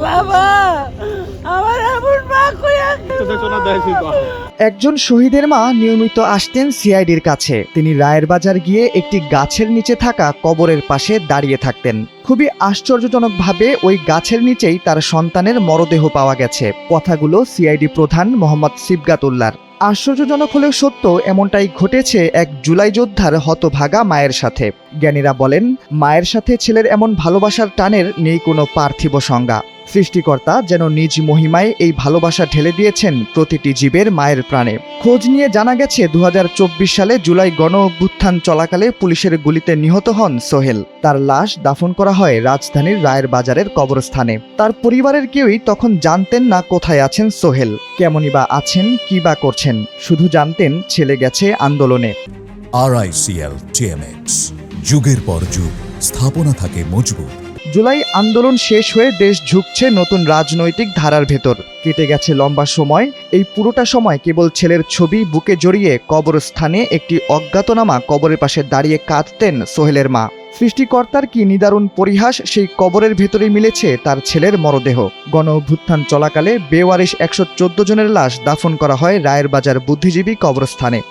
বাবা আমার এমন মা কইয়া একজন শহীদের মা নিয়মিত আসতেন সিআইডির কাছে। তিনি রায়ের বাজার গিয়ে একটি গাছের নিচে থাকা কবরের পাশে দাঁড়িয়ে থাকতেন। খুবই আশ্চর্যজনকভাবে ওই গাছের নিচেই তার সন্তানের মরদেহ পাওয়া গেছে। কথাগুলো সিআইডি প্রধান মোহাম্মদ সিবগাতুল্লাহর। আশ্চর্যজনক হলেও সত্য, এমনটাই ঘটেছে এক জুলাই যোদ্ধার হতভাগা মায়ের সাথে। জ্ঞানীরা বলেন, মায়ের সাথে ছেলের এমন ভালোবাসার টানের নেই কোনো পার্থিব সংজ্ঞা। সৃষ্টিকর্তা যেন নিজ মহিমায় এই ভালোবাসা ঢেলে দিয়েছেন প্রতিটি জীবের মায়ের প্রাণে। খোঁজ নিয়ে জানা গেছে ২০২৪ সালে জুলাই গণ অভ্যুত্থান চলাকালে পুলিশের গুলিতে নিহত হন সোহেল। তার লাশ দাফন করা হয় রাজধানীর রায়ের বাজারের কবরস্থানে। তার পরিবারের কেউই তখন জানতেন না কোথায় আছেন সোহেল, কেমনই বা আছেন, কি বা করছেন। শুধু জানতেন ছেলে গেছে আন্দোলনে। RICL TMX, যুগের পর যুগ স্থাপনা থাকে মজবুত। জুলাই আন্দোলন শেষ হয়ে দেশ ঝুঁকছে নতুন রাজনৈতিক ধারার ভেতর। কেটে গেছে লম্বা সময়। এই পুরোটা সময় কেবল ছেলের ছবি বুকে জড়িয়ে কবরস্থানে একটি অজ্ঞাতনামা কবরের পাশে দাঁড়িয়ে কাঁদতেন সোহেলের মা। সৃষ্টিকর্তার কি নিদারুণ পরিহাস, সেই কবরের ভেতরেই মিলেছে তার ছেলের মরদেহ। গণ অভ্যুত্থান চলাকালে বেওয়ারিশ ১১৪ জনের লাশ দাফন করা হয় রায়ের বাজার বুদ্ধিজীবী কবরস্থানে।